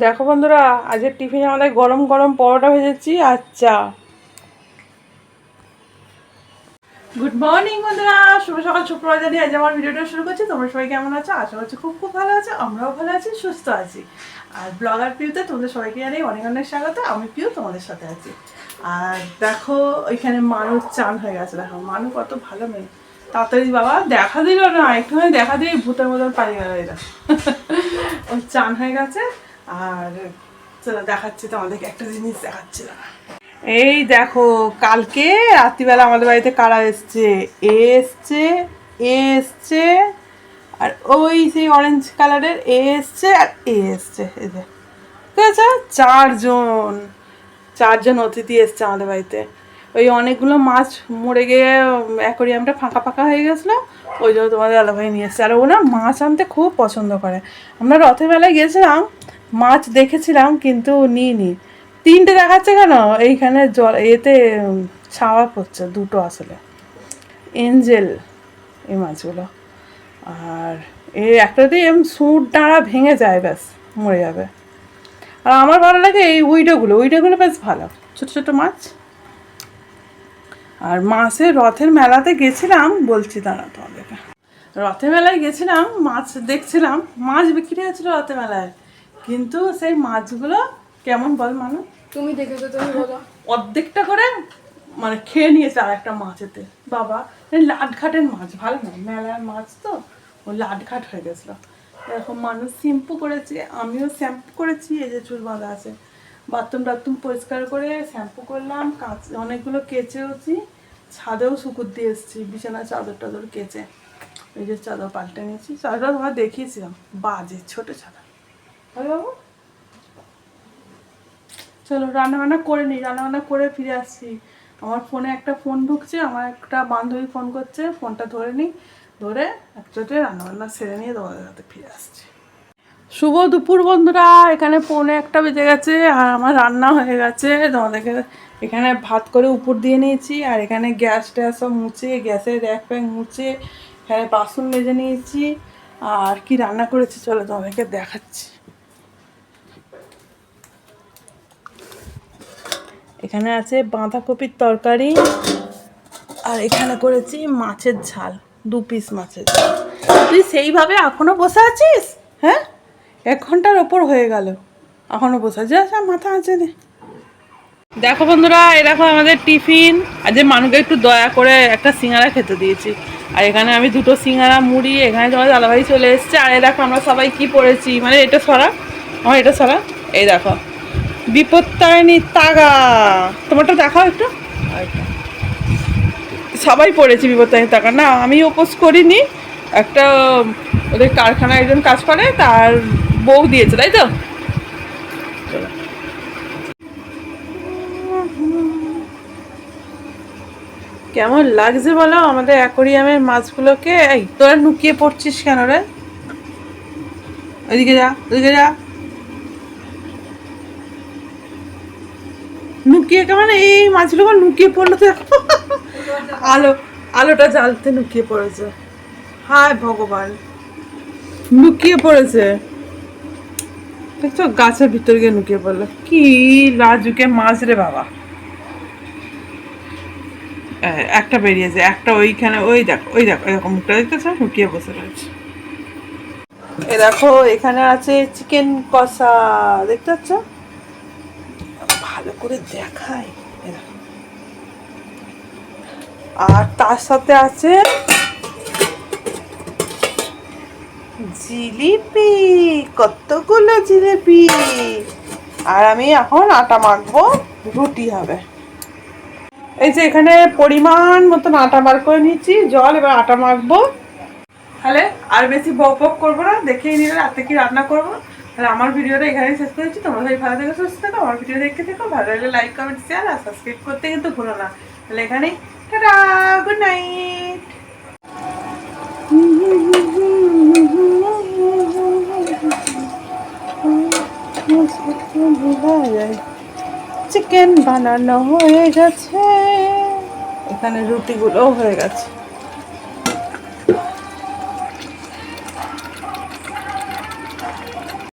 দেখো বন্ধুরা, আজকের টিফিনে আমাদের গরম গরম পরোটা ভেজেছি আর চা। গুড মর্নিং বন্ধুরা, শুভ সকাল, শুক্রবার জানি আজ আমার ভিডিওটা শুরু করছি। তোমরা সবাই কেমন আছো? আশা করছি খুব খুব ভালো আছো। আমরাও ভালো আছি, সুস্থ আছি। আর ব্লগার পিউতে তোমাদের সবাইকে জানাই অনেক অনেক স্বাগত। আমি পিউ তোমাদের সাথে আছি। আর দেখো ওইখানে মানুষ চান হয়ে গেছে। দেখো মানুষ কত ভালো মেয়ে, তাড়াতাড়ি বাবা দেখা দিল না, একটুখানি দেখা দিয়ে ভূতের মতন পালিয়ে গেল। এরা ওর চান হয়ে গেছে। আর চলো দেখাচ্ছি তোমাদেরকে একটা জিনিস দেখাচ্ছি। এই দেখো, কালকে রাত্রিবেলা আমাদের বাড়িতে কারা এসছে, এসছে এসছে আর ওই সেই অরেঞ্জ কালারের এসছে আর এসছে। এই যে ঠিক আছে, চারজন অতিথি এসছে আমাদের বাড়িতে। ওই অনেকগুলো মাছ মরে গিয়ে অ্যাকোরিয়ামটা ফাঁকা ফাঁকা হয়ে গেছিলো, ওই জন্য তোমাদের দাদাভাই নিয়ে এসছে। আর ও না মাছ আনতে খুব পছন্দ করে। আমরা রথের বেলায় গেছিলাম, মাছ দেখেছিলাম কিন্তু নিইনি। তিনটে দেখাচ্ছে কেন, এইখানে জল এতে ছাওয়া পড়ছে দুটো, আসলে এঞ্জেল এই মাছগুলো। আর এই একটা দিয়ে সুর ডাঁড়া ভেঙে যায়, ব্যাস মরে যাবে। আর আমার ভালো লাগে এই উইডোগুলো বেশ ভালো, ছোটো ছোটো মাছ। আর মাছের রথের মেলাতে গেছিলাম, বলছি দাঁড়া তোমাদেরকে। রথের মেলায় গেছিলাম, মাছ দেখছিলাম, মাছ বিক্রি হচ্ছিলো রথের মেলায়, কিন্তু সেই মাছগুলো কেমন বল মানুষ, তুমি দেখেছো, তুমি বলো। অর্ধেকটা করে মানে খেয়ে নিয়েছে আর একটা মাছেতে। বাবা লাটঘাটের মাছ ভালো না, মেলার মাছ তো ও লাটঘাট হয়ে গেছিলো। এরকম মানুষ শ্যাম্পু করেছে, আমিও শ্যাম্পু করেছি। এই যে চুল বাঁধা আছে, বাথরুম পরিষ্কার করে শ্যাম্পু করলাম, অনেকগুলো কেচেওছি, ছাদেও শুকুর দিয়ে এসেছি, বিছানা চাদর টাদর কেচে। এই যে চাদর পাল্টে নিয়েছি, চাদরটা তোমার দেখিয়েছিলাম, বাজে ছোটো চাদর। হয় বাবু, চলো রান্নাবান্না করে নিই, রান্নাবান্না করে ফিরে আসছি। আমার ফোনে একটা ফোন ঢুকছে, আমার একটা বান্ধবী ফোন করছে, ফোনটা ধরে নিই, ধরে একচোটে রান্নাবান্না সেরে নিয়ে তোমাদের হাতে ফিরে আসছি। শুভ দুপুর বন্ধুরা, এখানে 1:45 বেজে গেছে আর আমার রান্না হয়ে গেছে। তোমাদেরকে এখানে ভাত করে উপর দিয়ে নিয়েছি, আর এখানে গ্যাস ট্যাস সব মুছে, গ্যাসের র্যাক প্যাক মুছে, এখানে বাসন মেজে নিয়েছি। আর কি রান্না করেছি চলো তোমাদেরকে দেখাচ্ছি। এখানে আছে বাঁধাকপির তরকারি, আর এখানে করেছি মাছের ঝাল, 2 পিস মাছের ঝাল। তুই সেইভাবে এখনো বসে আছিস? হ্যাঁ, 1 ঘন্টার ওপর হয়ে গেল, এখনো বসে আছিস, মাথা আছে রে। দেখো বন্ধুরা, এই দেখো আমাদের টিফিন। আজ মানুষকে একটু দয়া করে একটা সিঙ্গারা খেতে দিয়েছি। আর এখানে আমি 2টো সিঙ্গারা মুড়ি, এখানে তোমার দাদাভাই চলে এসছে। আর এই দেখো আমরা সবাই কি পড়েছি, মানে এটা সরা, আমার এটা সরা, এই দেখো বিপত্তারিণী তাগা। তোমারটা দেখাও একটু। সবাই পড়েছি বিপত্তারিণী তাগা। না আমি উপোস করিনি, একটা ওদের কারখানায় একজন কাজ করে, তার বউ দিয়েছে, তাই তো। কেমন লাগছে বলো আমাদের অ্যাকোরিয়ামের মাছগুলোকে? এই তোরা লুকিয়ে পড়ছিস কেন রে? ওইদিকে যা, ওইদিকে যা। লুকিয়ে কেমন, এই মাছগুলো লুকিয়ে পড়লো তো। আলোটা জ্বালতে লুকিয়ে পড়েছে। হায় ভগবান, লুকিয়ে পড়েছে দেখছো, গাছের ভিতর গিয়ে লুকিয়ে পড়লো। কি লাজুকে মাছ রে বাবা। একটা বেরিয়েছে, একটা ওইখানে, ওই দেখো এরকম মুখটা দেখতেছ, লুকিয়ে বসে রয়েছে। এ দেখো এখানে আছে চিকেন কষা, দেখতে পাচ্ছ, ভালো করে দেখাই। আর তার সাথে আছে জিলিপি, কতগুলো জিলিপি। আর আমি এখন আটা মাখবো, রুটি হবে। এই যে এখানে পরিমাণ মতন আটা বার করে নিচ্ছি, জল, এবার আটা মাখবো। তাহলে আর বেশি বক বক করবো না, দেখেই নিলে রাতে কি রান্না করবো। তাহলে আমার ভিডিওটা এখানেই শেষ করেছি। তোমরা সবাই ভালো থেকে সুস্থ থাকো, আমার ভিডিও দেখতে থেকো, ভালো লাগলে লাইক কমেন্ট শেয়ার আর সাবস্ক্রাইব করতে কিন্তু ভুলো না। তাহলে এখানেই টাটা, গুড নাইট। চিকেন বানানো হয়ে গেছে, এখানে রুটিগুলোও হয়ে গেছে।